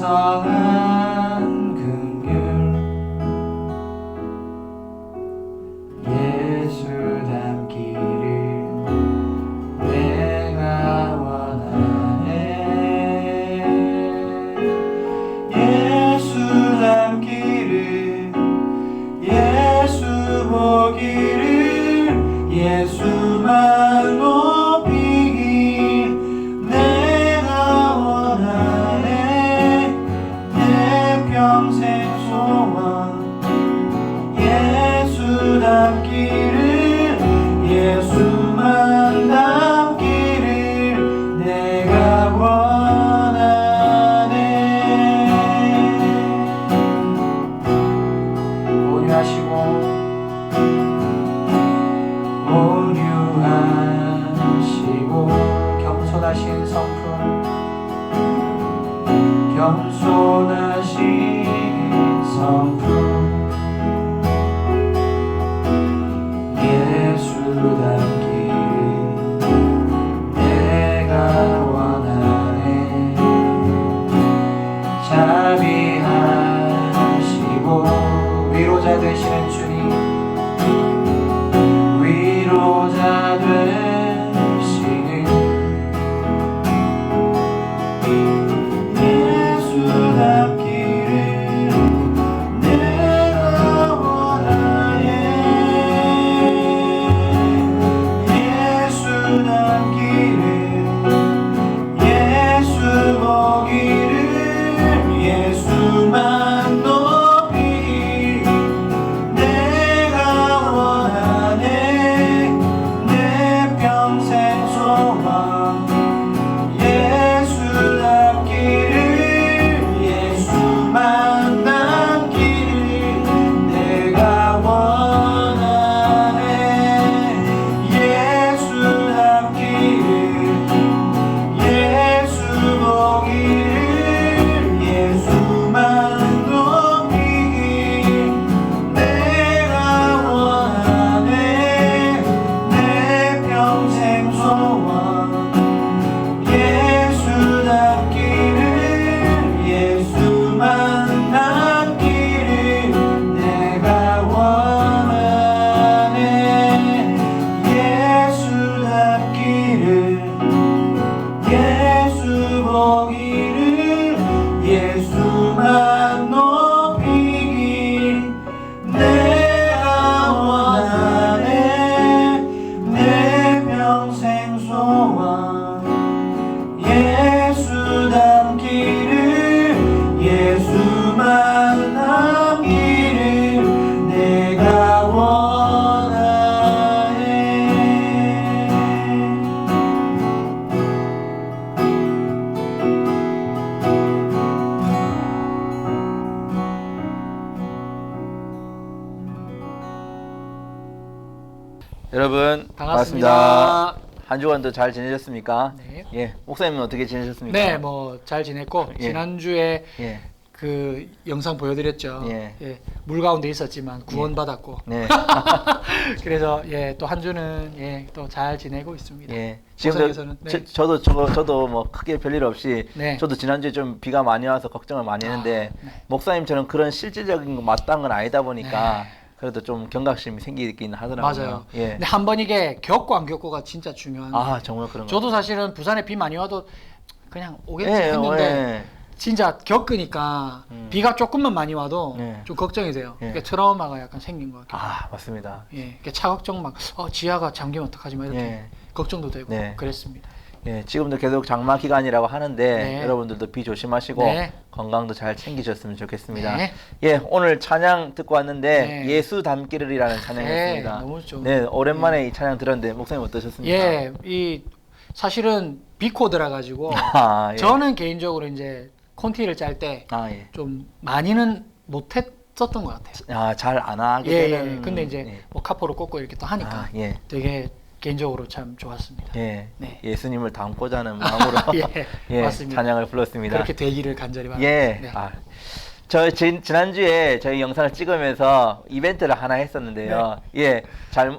선한 긍휼 예수 닮기를 내가 원하네. 예수 닮기를 예수 보기를 예수만 높이기 내가 원하네. 내 평생 소원 예수 닮기를 예수만 닮기를 내가 원하네. 온유하시고 겸손하신 성품 겸손하신 성품 예수 닮기를 내가 원하네. 자비하시고 위로자 되시는 주님 위로자 되시는 예수 닮기를 내가 원하네. 예수 닮기를 예수 보기를 예수만 높이기 내가 원하네. 내 평생 소원 예수 닮기를 예수만 닮기를 내가 원하네. 예수 닮기를 예수 보기를 예수만 높이기 내가 원하네. 내 평생 소원 예수 닮기를 예수만 닮기를 내가 원하네. 예수 닮기를 예수 보기를 예수만 높이기 내가 원하네. 내 평생 소원 예수 닮기를 예수만 닮기를 내가 원하네. 여러분 반갑습니다. 한 주간도 잘 지내셨습니까? 네. 예, 목사님은 어떻게 지내셨습니까? 네, 뭐 잘 지냈고 예. 지난주에 예, 그 영상 보여드렸죠. 예. 물 가운데 있었지만 구원받았고 네, 그래서 또 한 주는 또 잘 지내고 있습니다. 예. 목사님께서는 네. 저도 뭐 크게 별일 없이 네. 저도 지난주에 좀 비가 많이 와서 걱정을 많이 했는데 네. 목사님처럼 그런 실질적인 거 마땅한 건 아니다 보니까 그래도 좀 경각심이 생기긴 하더라고요. 맞아요. 예. 근데 한 번 이게 겪고 안 겪고가 진짜 중요한. 아 정말 그런 거. 저도 사실은 부산에 비 많이 와도 그냥 오겠지 예, 했는데 예. 진짜 겪으니까 비가 조금만 많이 와도 네. 좀 걱정이 돼요. 네. 그러니까 트라우마가 약간 생긴 것 같아요. 아 맞습니다. 예, 차 걱정 막 지하가 잠기면 어떡하지 막 이렇게 예. 걱정도 되고 네. 그랬습니다. 예, 지금도 계속 장마 기간이라고 하는데 네. 여러분들도 비 조심하시고 네. 건강도 잘 챙기셨으면 좋겠습니다. 네. 예, 오늘 찬양 듣고 왔는데 네. 예수 닮기를이라는 찬양이었습니다. 너무 좋은. 네, 오랜만에 이 찬양 들었는데 목사님 어떠셨습니까? 예, 이 사실은 비코드라 가지고 아, 예. 저는 개인적으로 이제 콘티를 짤 때 좀 예. 많이는 못했었던 것 같아요. 아, 잘 안 하게 예, 되는. 예. 근데 이제 예. 뭐 카포로 꽂고 이렇게 또 하니까 아, 예. 되게 개인적으로 참 좋았습니다. 예. 네. 예수님을 닮고자 하는 마음으로 예, 예, 맞습니다. 찬양을 불렀습니다. 그렇게 되기를 간절히 바랍니다. 예. 네. 아, 지난주에 저희 영상을 찍으면서 이벤트를 하나 했었는데요. 예.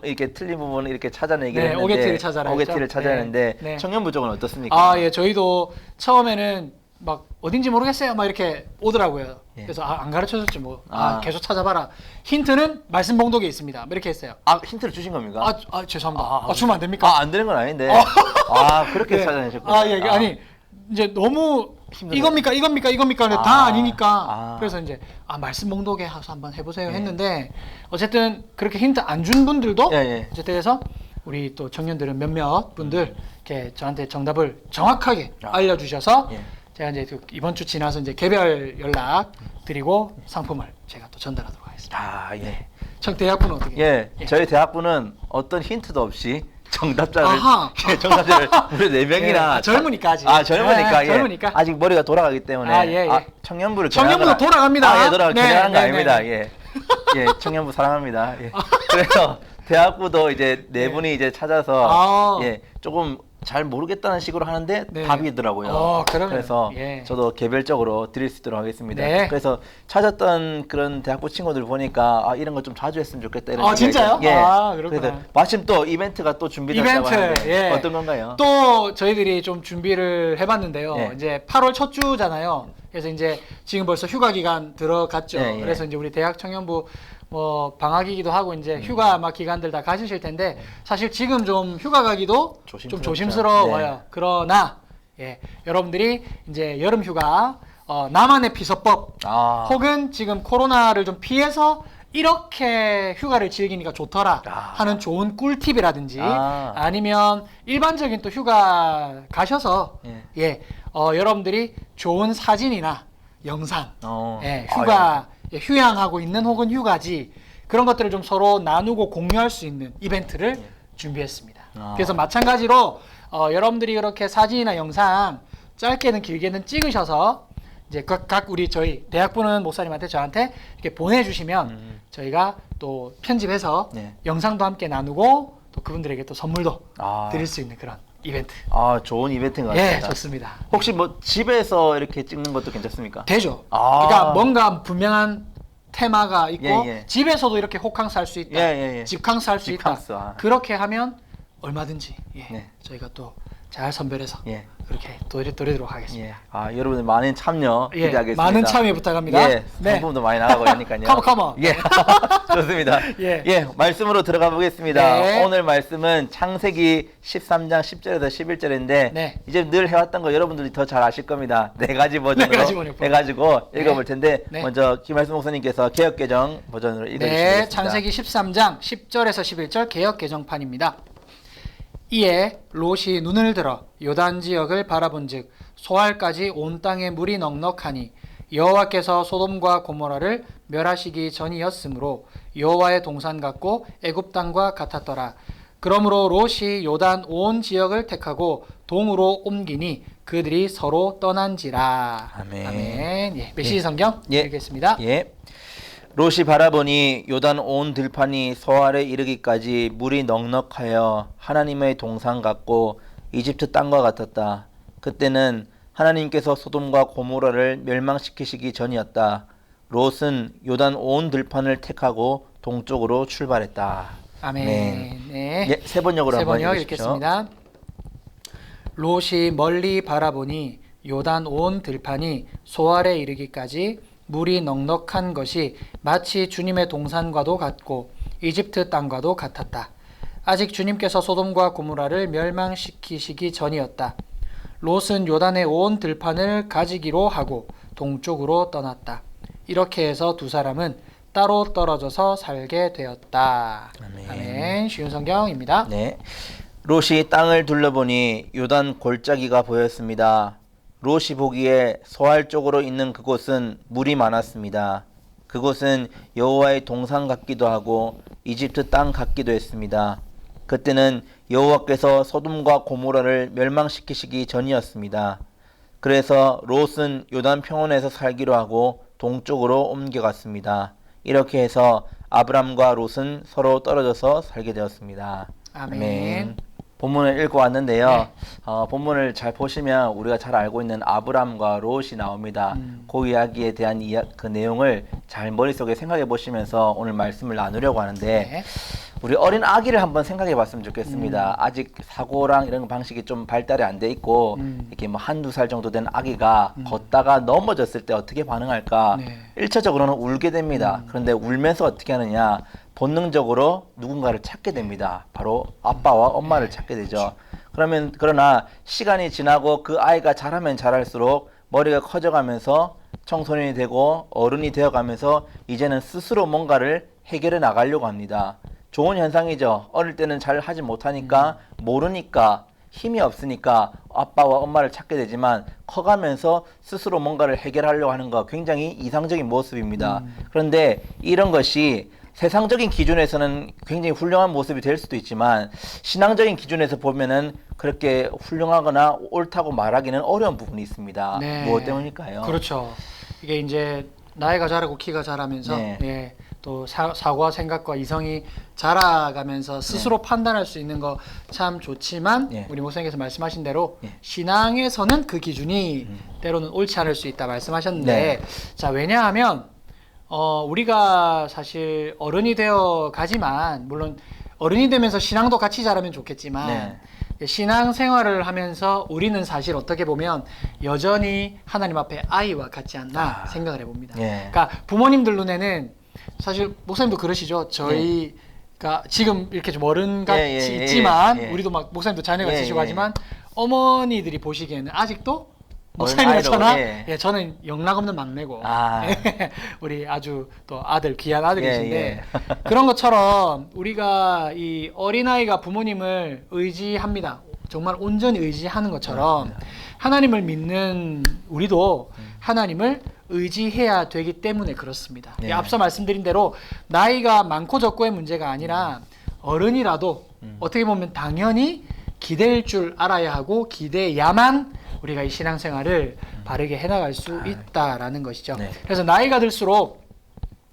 이렇게 틀린 부분을 이렇게 찾아내기를 네, 했는데 오게티를 찾아라 오게티를 했죠? 찾아냈는데 네. 네. 청년 부족은 어떻습니까? 아, 예, 저희도 처음에는 막 어딘지 모르겠어요. 막 이렇게 오더라고요. 예. 그래서 안 가르쳐줬지 뭐. 아. 계속 찾아봐라. 힌트는 말씀 봉독에 있습니다. 뭐 이렇게 했어요. 아, 힌트를 주신 겁니까? 죄송합니다. 주면 안 됩니까? 안 되는 건 아닌데. 아, 그렇게 네. 찾아내셨구나. 예. 아니 이제 너무 힘들어요. 이겁니까 근데 다 아. 아니니까. 그래서 이제 말씀 봉독에 가서 한번 해보세요 했는데 어쨌든 그렇게 힌트 안 준 분들도 예. 어쨌든 해서 우리 또 청년들은 몇몇 분들 이렇게 저한테 정답을 정확하게 알려주셔서 예. 제가 이제 이번 주 지나서 이제 개별 연락 드리고 상품을 제가 또 전달하도록 하겠습니다. 아, 예. 대학부는 어떻게? 예. 예. 저희 대학부는 어떤 힌트도 없이 정답자를 아하. 정답자를 무려 4명이나 예. 젊으니까 아직. 젊으니까 예, 예. 젊으니까. 아직 머리가 돌아가기 때문에 예. 청년부를 청년부도 겨냥을 돌아갑니다. 겨냥한 거 네, 아닙니다. 네. 예. 예, 청년부 사랑합니다. 예. 그래서 대학부도 이제 네 분이 이제 찾아서 예, 조금 잘 모르겠다는 식으로 하는데 네. 답이더라고요. 그러면, 그래서 예. 저도 개별적으로 드릴 수 있도록 하겠습니다. 네. 그래서 찾았던 그런 대학부 친구들 보니까 이런 거 좀 자주 했으면 좋겠다 이런 생각이 진짜요? 예. 그렇구나. 그래서 마침 또 이벤트가 또 준비됐다고 하는데 예. 어떤 건가요? 또 저희들이 좀 준비를 해봤는데요. 예. 이제 8월 첫 주잖아요. 그래서 이제 지금 벌써 휴가 기간 들어갔죠. 예. 그래서 이제 우리 대학 청년부 뭐 방학이기도 하고 이제 휴가 막 기간들 다 가지실 텐데 사실 지금 좀 휴가 가기도 좀 조심스러워요. 네. 그러나 여러분들이 이제 여름 휴가 나만의 비서법 혹은 지금 코로나를 좀 피해서 이렇게 휴가를 즐기니까 좋더라 하는 좋은 꿀팁이라든지 아니면 일반적인 또 휴가 가셔서 여러분들이 좋은 사진이나 영상 휴가 휴양하고 있는 혹은 휴가지 그런 것들을 좀 서로 나누고 공유할 수 있는 이벤트를 준비했습니다. 그래서 마찬가지로 여러분들이 이렇게 사진이나 영상 짧게는 길게는 찍으셔서 이제 각 우리 저희 대학부는 목사님한테 저한테 이렇게 보내주시면 저희가 또 편집해서 영상도 함께 나누고 또 그분들에게 또 선물도 드릴 수 있는 그런 이벤트. 좋은 이벤트인 것 같습니다. 예, 좋습니다. 혹시 뭐 집에서 이렇게 찍는 것도 괜찮습니까? 되죠. 그러니까 뭔가 분명한 테마가 있고 예. 집에서도 이렇게 호캉스 할 수 있다. 집캉스 할 수 있다. 그렇게 하면 얼마든지 저희가 또 잘 선별해서 그렇게 드리도록 하겠습니다. 여러분들 많은 참여 기대하겠습니다. 많은 참여 부탁합니다. 상품도 많이 나가고 하니까요. 컴온. 좋습니다. 말씀으로 들어가 보겠습니다. 네. 오늘 말씀은 창세기 13장 10절에서 11절인데 이제 늘 해왔던 거 여러분들이 더 잘 아실 겁니다. 4가지 버전으로 해가지고 읽어볼 텐데 먼저 김말씀 목사님께서 개역개정 버전으로 읽어주시겠습니다. 창세기 13장 10절에서 11절 개역개정판입니다. 이에 롯이 눈을 들어 요단 지역을 바라본즉 소알까지 온 땅에 물이 넉넉하니 여호와께서 소돔과 고모라를 멸하시기 전이었으므로 여호와의 동산 같고 애굽 땅과 같았더라. 그러므로 롯이 요단 온 지역을 택하고 동으로 옮기니 그들이 서로 떠난지라. 아멘. 메시지 성경 읽겠습니다. 롯이 바라보니 요단 온 들판이 소알에 이르기까지 물이 넉넉하여 하나님의 동산 같고 이집트 땅과 같았다. 그때는 하나님께서 소돔과 고모라를 멸망시키시기 전이었다. 롯은 요단 온 들판을 택하고 동쪽으로 출발했다. 아멘. 세 번역으로 한번 읽겠습니다. 롯이 멀리 바라보니 요단 온 들판이 소알에 이르기까지 물이 넉넉한 것이 마치 주님의 동산과도 같고 이집트 땅과도 같았다. 아직 주님께서 소돔과 고모라를 멸망시키시기 전이었다. 롯은 요단의 온 들판을 가지기로 하고 동쪽으로 떠났다. 이렇게 해서 두 사람은 따로 떨어져서 살게 되었다. 아멘. 쉬운 성경입니다. 롯이 땅을 둘러보니 요단 골짜기가 보였습니다. 롯이 보기에 소알 쪽으로 있는 그곳은 물이 많았습니다. 그곳은 여호와의 동산 같기도 하고 이집트 땅 같기도 했습니다. 그때는 여호와께서 소돔과 고모라를 멸망시키시기 전이었습니다. 그래서 롯은 요단 평원에서 살기로 하고 동쪽으로 옮겨갔습니다. 이렇게 해서 아브람과 롯은 서로 떨어져서 살게 되었습니다. 아멘. 본문을 읽고 왔는데요. 본문을 잘 보시면 우리가 잘 알고 있는 아브람과 롯이 나옵니다. 그 이야기에 대한 그 내용을 잘 머릿속에 생각해 보시면서 오늘 말씀을 나누려고 하는데 우리 어린 아기를 한번 생각해 봤으면 좋겠습니다. 아직 사고랑 이런 방식이 좀 발달이 안 돼 있고 이렇게 뭐 한두 살 정도 된 아기가 걷다가 넘어졌을 때 어떻게 반응할까? 네. 1차적으로는 울게 됩니다. 그런데 울면서 어떻게 하느냐? 본능적으로 누군가를 찾게 됩니다. 바로 아빠와 엄마를 찾게 되죠. 그러나 시간이 지나고 그 아이가 자라면 자랄수록 머리가 커져가면서 청소년이 되고 어른이 되어가면서 이제는 스스로 뭔가를 해결해 나가려고 합니다. 좋은 현상이죠. 어릴 때는 잘 하지 못하니까 모르니까 힘이 없으니까 아빠와 엄마를 찾게 되지만 커가면서 스스로 뭔가를 해결하려고 하는 거 굉장히 이상적인 모습입니다. 그런데 이런 것이 세상적인 기준에서는 굉장히 훌륭한 모습이 될 수도 있지만 신앙적인 기준에서 보면은 그렇게 훌륭하거나 옳다고 말하기는 어려운 부분이 있습니다. 네. 무엇 때문일까요? 그렇죠. 이게 이제 나이가 자라고 키가 자라면서 네. 예, 또 사고와 생각과 이성이 자라가면서 스스로 판단할 수 있는 거 참 좋지만 네. 우리 목사님께서 말씀하신 대로 네. 신앙에서는 그 기준이 때로는 옳지 않을 수 있다 말씀하셨는데 네. 자 왜냐하면 우리가 사실 어른이 되어 가지만 물론 어른이 되면서 신앙도 같이 자라면 좋겠지만 신앙 생활을 하면서 우리는 사실 어떻게 보면 여전히 하나님 앞에 아이와 같지 않나 생각을 해봅니다. 예. 그러니까 부모님들 눈에는 사실 목사님도 그러시죠. 저희가 지금 이렇게 좀 어른같이 예, 예, 있지만 예, 예. 우리도 막 목사님도 자녀가 예, 있으시고 예. 하지만 어머니들이 보시기에는 아직도 어린 목사님처럼 아이로, 예. 예, 저는 영락없는 막내고 아. 우리 아주 또 아들 귀한 아들이신데 예, 그런 것처럼 우리가 이 어린아이가 부모님을 의지합니다. 정말 온전히 의지하는 것처럼 하나님을 믿는 우리도 하나님을 의지해야 되기 때문에 그렇습니다. 네. 앞서 말씀드린 대로 나이가 많고 적고의 문제가 아니라 어른이라도 어떻게 보면 당연히 기댈 줄 알아야 하고 기대야만 우리가 이 신앙생활을 바르게 해나갈 수 있다라는 것이죠. 네. 그래서 나이가 들수록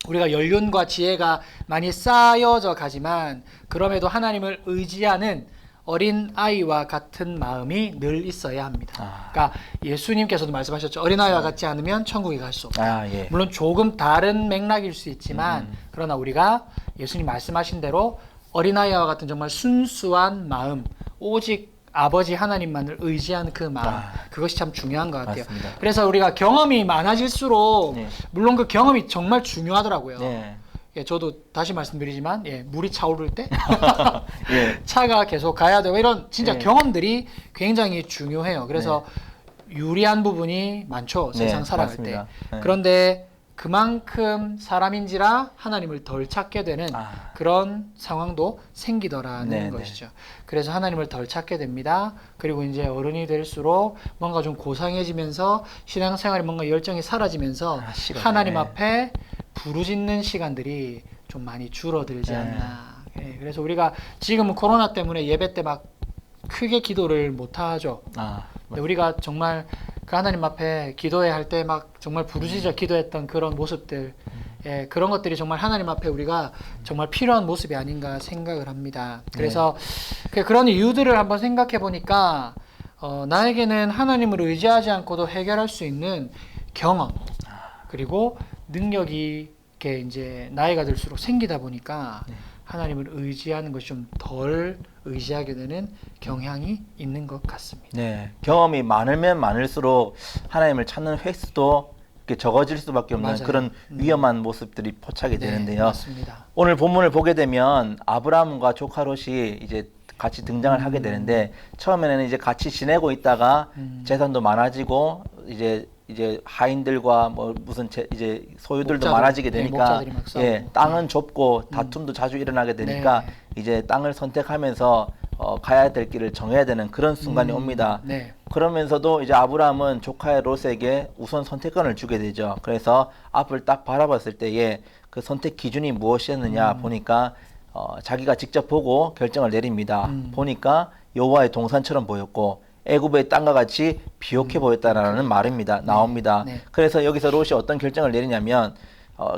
우리가 연륜과 지혜가 많이 쌓여져 가지만 그럼에도 하나님을 의지하는 어린 아이와 같은 마음이 늘 있어야 합니다. 그러니까 예수님께서도 말씀하셨죠. 어린 아이와 같지 않으면 천국에 갈 수 없다. 예. 물론 조금 다른 맥락일 수 있지만 그러나 우리가 예수님 말씀하신 대로 어린아이와 같은 정말 순수한 마음 오직 아버지 하나님만을 의지하는 그 마음 그것이 참 중요한 것 같아요. 맞습니다. 그래서 우리가 경험이 많아질수록 네. 물론 그 경험이 정말 중요하더라고요. 네. 예, 저도 다시 말씀드리지만 예, 물이 차오를 때 예. 차가 계속 가야 되고 이런 진짜 네. 경험들이 굉장히 중요해요. 그래서 유리한 부분이 많죠. 세상 네, 살아갈 맞습니다. 때. 네. 그런데 그만큼 사람인지라 하나님을 덜 찾게 되는 그런 상황도 생기더라는 네, 것이죠. 그래서 하나님을 덜 찾게 됩니다. 그리고 이제 어른이 될수록 뭔가 좀 고상해지면서 신앙생활에 뭔가 열정이 사라지면서 시간에. 하나님 앞에 부르짖는 시간들이 좀 많이 줄어들지 않나. 예, 그래서 우리가 지금은 코로나 때문에 예배 때 막 크게 기도를 못 하죠. 근데 우리가 정말 그 하나님 앞에 기도해야 할 때 막 정말 부르짖어 기도했던 그런 모습들, 예, 그런 것들이 정말 하나님 앞에 우리가 정말 필요한 모습이 아닌가 생각을 합니다. 그래서 그런 이유들을 한번 생각해 보니까 나에게는 하나님을 의지하지 않고도 해결할 수 있는 경험 그리고 능력이 이렇게 이제 나이가 들수록 생기다 보니까 하나님을 의지하는 것이 좀 덜 의지하게 되는 경향이 있는 것 같습니다. 네, 경험이 많으면 많을수록 하나님을 찾는 횟수도 이렇게 적어질 수밖에 없는 맞아요. 그런 위험한 모습들이 포착이 되는데요. 맞습니다. 오늘 본문을 보게 되면 아브라함과 조카 롯이 이제 같이 등장을 하게 되는데 처음에는 이제 같이 지내고 있다가 재산도 많아지고 이제 하인들과 뭐 무슨 이제 소유들도 목자들, 많아지게 네, 되니까 목자들이 막 싸우고. 땅은 좁고 다툼도 자주 일어나게 되니까 이제 땅을 선택하면서 가야 될 길을 정해야 되는 그런 순간이 옵니다. 네. 그러면서도 이제 아브라함은 조카의 롯에게 우선 선택권을 주게 되죠. 그래서 앞을 딱 바라봤을 때에 그 선택 기준이 무엇이었느냐 보니까 자기가 직접 보고 결정을 내립니다. 보니까 여호와의 동산처럼 보였고 애굽의 땅과 같이 비옥해 보였다라는 말입니다. 나옵니다. 네. 그래서 여기서 롯이 어떤 결정을 내리냐면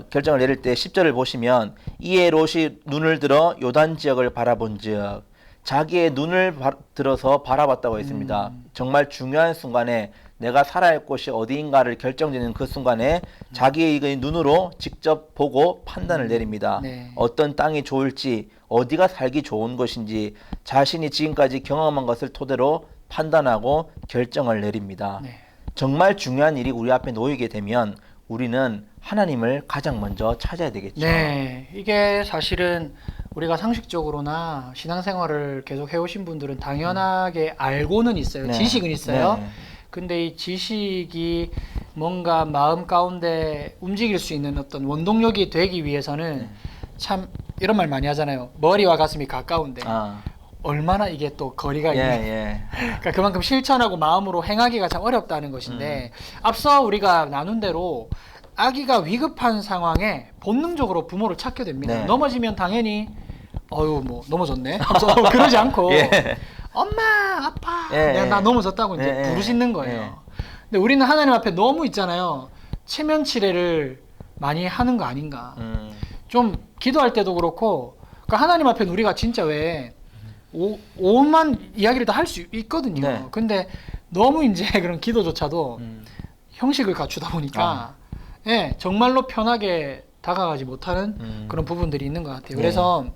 결정을 내릴 때 10절을 보시면 이에 롯이 눈을 들어 요단 지역을 바라본즉 자기의 눈을 들어서 바라봤다고 했습니다. 정말 중요한 순간에 내가 살아야 할 곳이 어디인가를 결정짓는 그 순간에 자기의 눈으로 직접 보고 판단을 내립니다. 네. 어떤 땅이 좋을지, 어디가 살기 좋은 것인지 자신이 지금까지 경험한 것을 토대로 판단하고 결정을 내립니다. 네. 정말 중요한 일이 우리 앞에 놓이게 되면 우리는 하나님을 가장 먼저 찾아야 되겠죠. 네, 이게 사실은 우리가 상식적으로나 신앙생활을 계속 해오신 분들은 당연하게 알고는 있어요. 네. 지식은 있어요. 네. 근데 이 지식이 뭔가 마음 가운데 움직일 수 있는 어떤 원동력이 되기 위해서는 참 이런 말 많이 하잖아요. 머리와 가슴이 가까운데 아, 얼마나 이게 또 거리가 예, 있는. 예. 그러니까 그만큼 실천하고 마음으로 행하기가 참 어렵다는 것인데 앞서 우리가 나눈 대로 아기가 위급한 상황에 본능적으로 부모를 찾게 됩니다. 네. 넘어지면 당연히 어유 뭐 넘어졌네 하면서 그러지 않고 예. 엄마 아빠 예, 내가 예. 나 넘어졌다고 이제 예, 예. 부르짖는 거예요. 예. 근데 우리는 하나님 앞에 너무 있잖아요. 체면치레를 많이 하는 거 아닌가. 좀 기도할 때도 그렇고 그러니까 하나님 앞에 우리가 진짜 왜 온만 이야기를 다 할 수 있거든요. 네. 근데 너무 이제 그런 기도조차도 형식을 갖추다 보니까 예, 정말로 편하게 다가가지 못하는 그런 부분들이 있는 것 같아요. 네. 그래서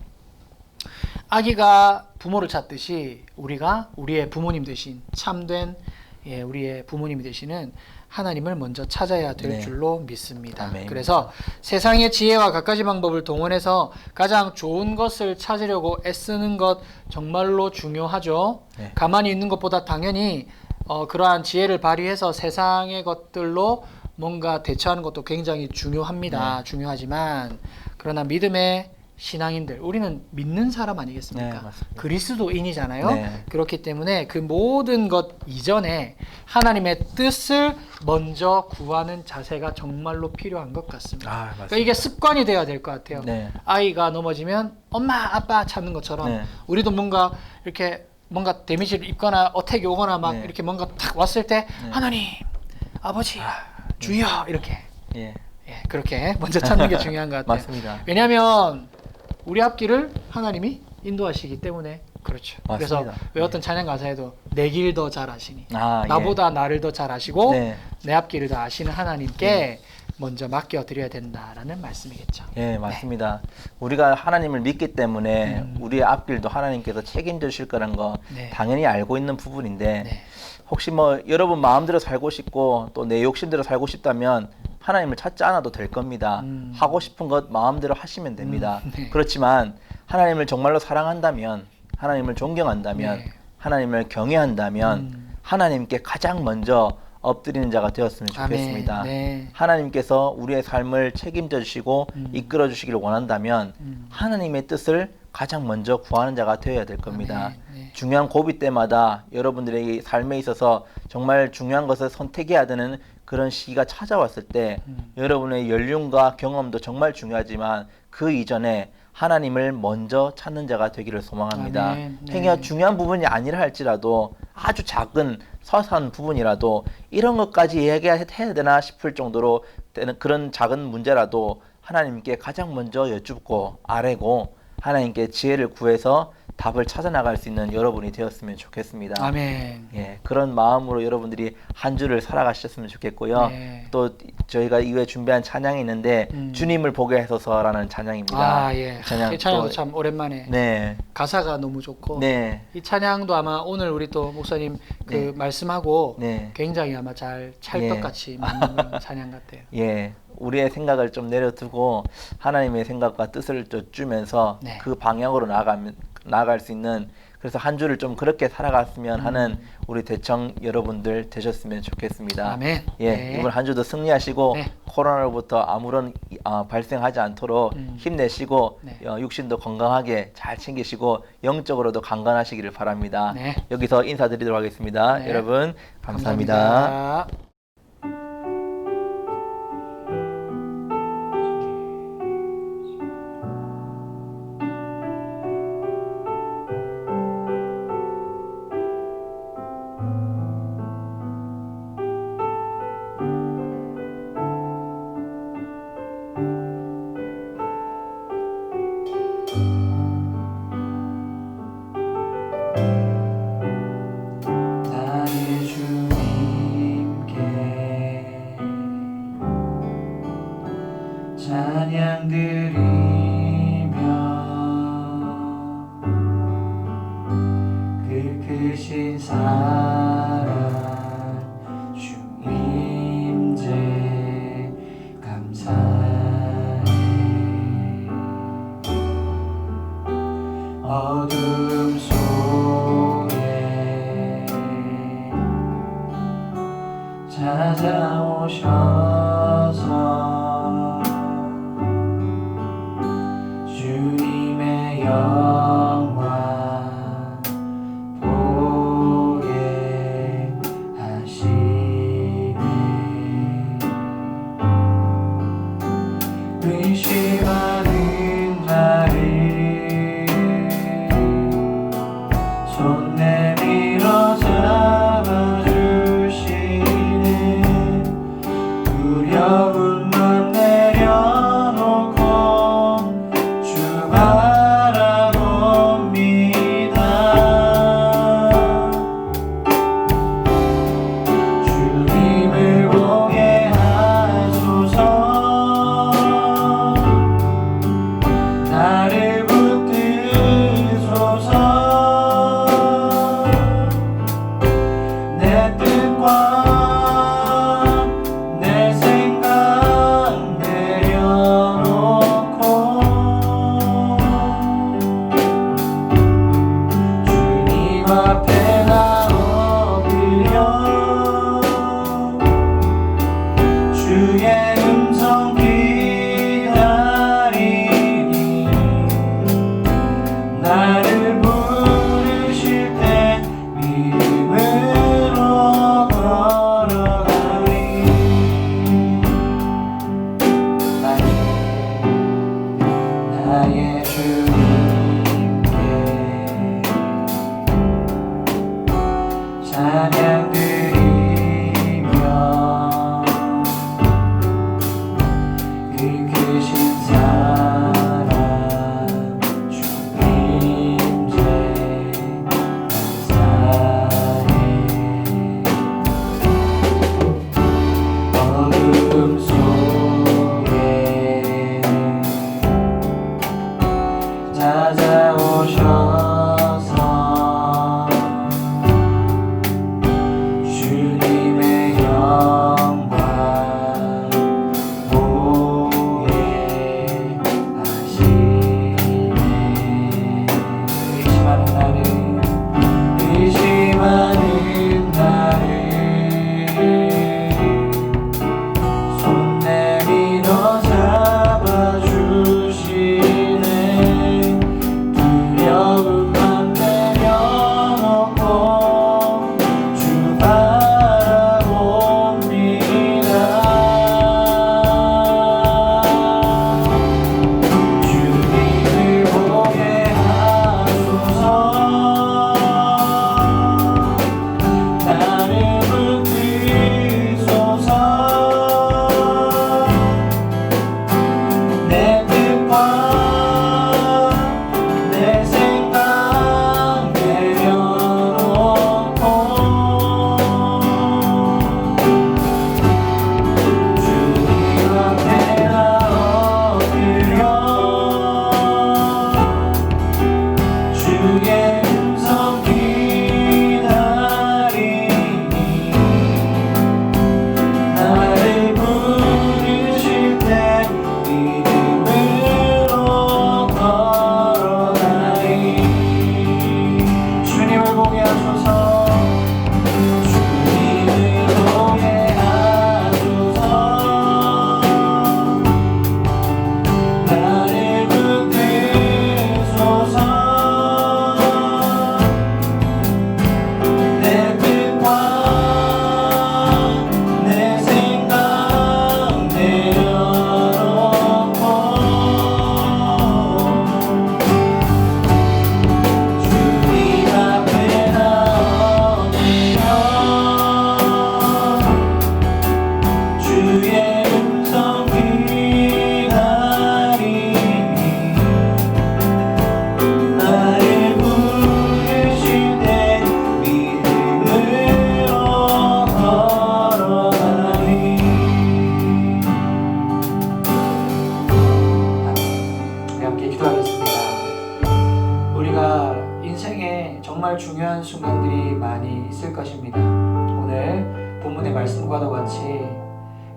아기가 부모를 찾듯이 우리가 우리의 부모님 되신 참된 우리의 부모님이 되시는 하나님을 먼저 찾아야 될 네. 줄로 믿습니다. 아멘. 그래서 세상의 지혜와 갖가지 방법을 동원해서 가장 좋은 것을 찾으려고 애쓰는 것 정말로 중요하죠. 네. 가만히 있는 것보다 당연히 그러한 지혜를 발휘해서 세상의 것들로 뭔가 대처하는 것도 굉장히 중요합니다. 중요하지만 그러나 믿음의 신앙인들, 우리는 믿는 사람 아니겠습니까? 네, 맞습니다. 그리스도인이잖아요. 네. 그렇기 때문에 그 모든 것 이전에 하나님의 뜻을 먼저 구하는 자세가 정말로 필요한 것 같습니다. 아, 맞습니다. 그러니까 이게 습관이 돼야 될 것 같아요. 네. 아이가 넘어지면 엄마, 아빠 찾는 것처럼 네. 우리도 뭔가 이렇게 뭔가 데미지를 입거나 어택이 오거나 막 네. 이렇게 뭔가 탁 왔을 때 네. 하나님, 아버지, 주여 이렇게 예. 그렇게 먼저 찾는 게 중요한 것 같아요. 맞습니다. 왜냐하면 우리 앞길을 하나님이 인도하시기 때문에 그렇죠. 그래서 맞습니다. 왜 어떤 찬양 가사에도 내 길 더 잘 아시니 아, 예. 나보다 나를 더 잘 아시고 네. 내 앞길을 더 아시는 하나님께 먼저 맡겨 드려야 된다라는 말씀이겠죠. 예, 맞습니다. 우리가 하나님을 믿기 때문에 우리의 앞길도 하나님께서 책임져 주실 거라는 거 네. 당연히 알고 있는 부분인데 네. 혹시 뭐 여러분 마음대로 살고 싶고 또 내 욕심대로 살고 싶다면 하나님을 찾지 않아도 될 겁니다. 하고 싶은 것 마음대로 하시면 됩니다. 네. 그렇지만 하나님을 정말로 사랑한다면, 하나님을 존경한다면, 네. 하나님을 경외한다면 하나님께 가장 먼저 엎드리는 자가 되었으면 좋겠습니다. 아멘. 네. 하나님께서 우리의 삶을 책임져 주시고 이끌어 주시기를 원한다면 하나님의 뜻을 가장 먼저 구하는 자가 되어야 될 겁니다. 아멘. 네. 중요한 고비 때마다 여러분들의 삶에 있어서 정말 중요한 것을 선택해야 되는 그런 시기가 찾아왔을 때 여러분의 연륜과 경험도 정말 중요하지만 그 이전에 하나님을 먼저 찾는 자가 되기를 소망합니다. 아멘. 네. 행여 중요한 부분이 아니라 할지라도 아주 작은 서사한 부분이라도 이런 것까지 이야기해야 되나 싶을 정도로 되는 그런 작은 문제라도 하나님께 가장 먼저 여쭙고 아뢰고 하나님께 지혜를 구해서 답을 찾아 나갈 수 있는 여러분이 되었으면 좋겠습니다. 아멘. 예, 그런 마음으로 여러분들이 한 주를 살아가셨으면 좋겠고요. 네. 또 저희가 이후에 준비한 찬양이 있는데 주님을 보게 하소서라는 찬양입니다. 아 예. 찬양 이 찬양도 또- 참 오랜만에 네, 가사가 너무 좋고 네, 이 찬양도 아마 오늘 우리 또 목사님 그 네. 말씀하고 네. 굉장히 아마 잘 찰떡같이 맞는 그런 찬양 같아요. 예, 우리의 생각을 좀 내려두고 하나님의 생각과 뜻을 쫓으면서 네. 그 방향으로 나아갈 수 있는 그래서 한 주를 좀 그렇게 살아갔으면 하는 우리 대청 여러분들 되셨으면 좋겠습니다. 아멘. 예, 네. 이번 한 주도 승리하시고 네. 코로나로부터 아무런 발생하지 않도록 힘내시고 네. 육신도 건강하게 잘 챙기시고 영적으로도 강건하시기를 바랍니다. 네. 여기서 인사드리도록 하겠습니다. 네. 여러분 감사합니다. 감사합니다. 나의 주님 찬양 드리며 그 크신 사랑 주 임재 감사해. 어둠 속에 찾아오셔서 주님의 영광 보게 하시네. 의심하는 나를 손 내밀어 잡아주시네. 두려움만 내려놓고 주 바라봅니다. 주님을 보게 하소서. 나를 붙드소서. 내 뜻과 내 생각 내려놓고 주님 앞에 나 엎드려 주의 음성 기다리니 나를 부르실 때 믿음으로 걸어가리. 나의 주님께 찬양 드리며 그 크신 사랑 주 임재 감사해. 어둠 속에 찾아오셔서 주님의 영광 보게 하시네. 의심하는 나를 손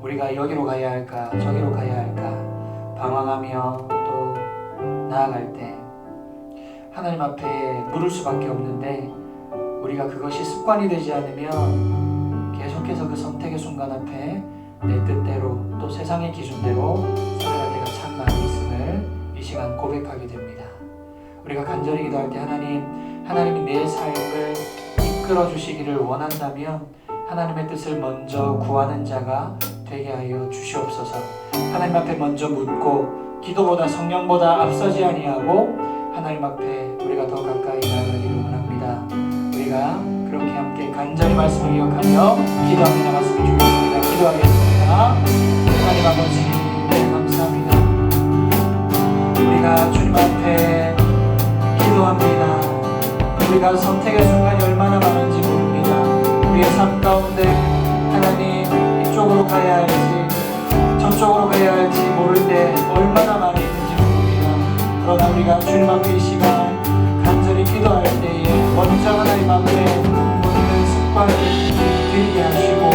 우리가 여기로 가야 할까 저기로 가야 할까 방황하며 또 나아갈 때 하나님 앞에 물을 수밖에 없는데 우리가 그것이 습관이 되지 않으면 계속해서 그 선택의 순간 앞에 내 뜻대로 또 세상의 기준대로 살아갈 때가 참 많이 있음을 이 시간 고백하게 됩니다. 우리가 간절히 기도할 때 하나님이 내 삶을 이끌어 주시기를 원한다면 하나님의 뜻을 먼저 구하는 자가 되게 하여 주시옵소서. 하나님 앞에 먼저 묻고 기도보다 성령보다 앞서지 아니하고 하나님 앞에 우리가 더 가까이 나아가기를 원합니다. 우리가 그렇게 함께 간절히 말씀을 기억하며 기도하며 나갔으면 좋겠습니다. 기도하겠습니다. 하나님 아버지, 네, 감사합니다. 우리가 주님 앞에 기도합니다. 우리가 선택의 순간이 얼마나 많은지 모릅니다. 우리의 삶 가운데 하나님 이쪽으로 가야 할지 저쪽으로 가야 할지 모를 때 얼마나 많이 있는지 모릅니다. 그러나 우리가 주님 앞에 이 시간 간절히 기도할 때에 먼저 하나님 앞에 묻는 습관을 들게 하시고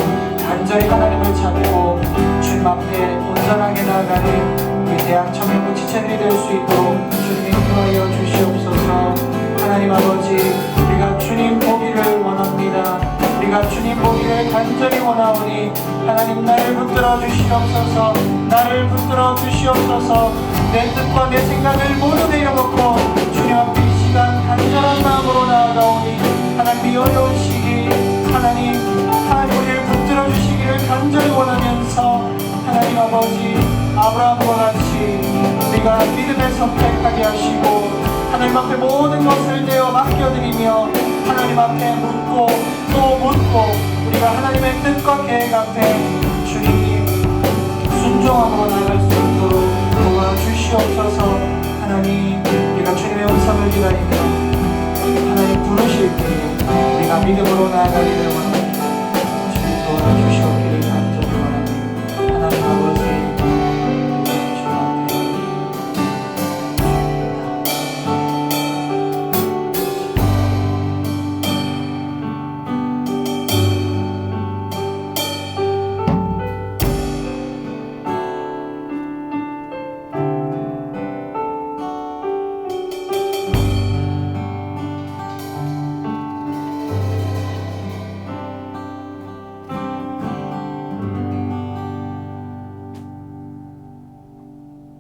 간절히 하나님을 찾고 주님 앞에 온전하게 나아가는 우리 대학청년부 지체들이 될 수 있도록 주님이 인도하여 주시옵소서. 하나님 아버지, 우리가 주님 보기를 원합니다. 우리가 주님 보기를 간절히 원하오니 하나님 나를 붙들어 주시옵소서. 나를 붙들어 주시옵소서. 내 뜻과 내 생각을 모두 내려놓고 주님 앞에 이 시간 간절한 마음으로 나아가오니 하나님이 어려운 시기 하나님 우리를 붙들어 주시기를 간절히 원하면서 하나님 아버지, 아브라함과 같이 우리가 믿음의 선택하게 하시고 하나님 앞에 모든 것을 내어 맡겨드리며 하나님 앞에 묻고 또 묻고 우리가 하나님의 뜻과 계획 앞에 주님 순종함으로 나아갈 수 있도록 도와주시옵소서. 하나님, 우리가 주님의 음성을 기다리며 하나님 부르실 때 우리가 믿음으로 나아가기를 원합니다.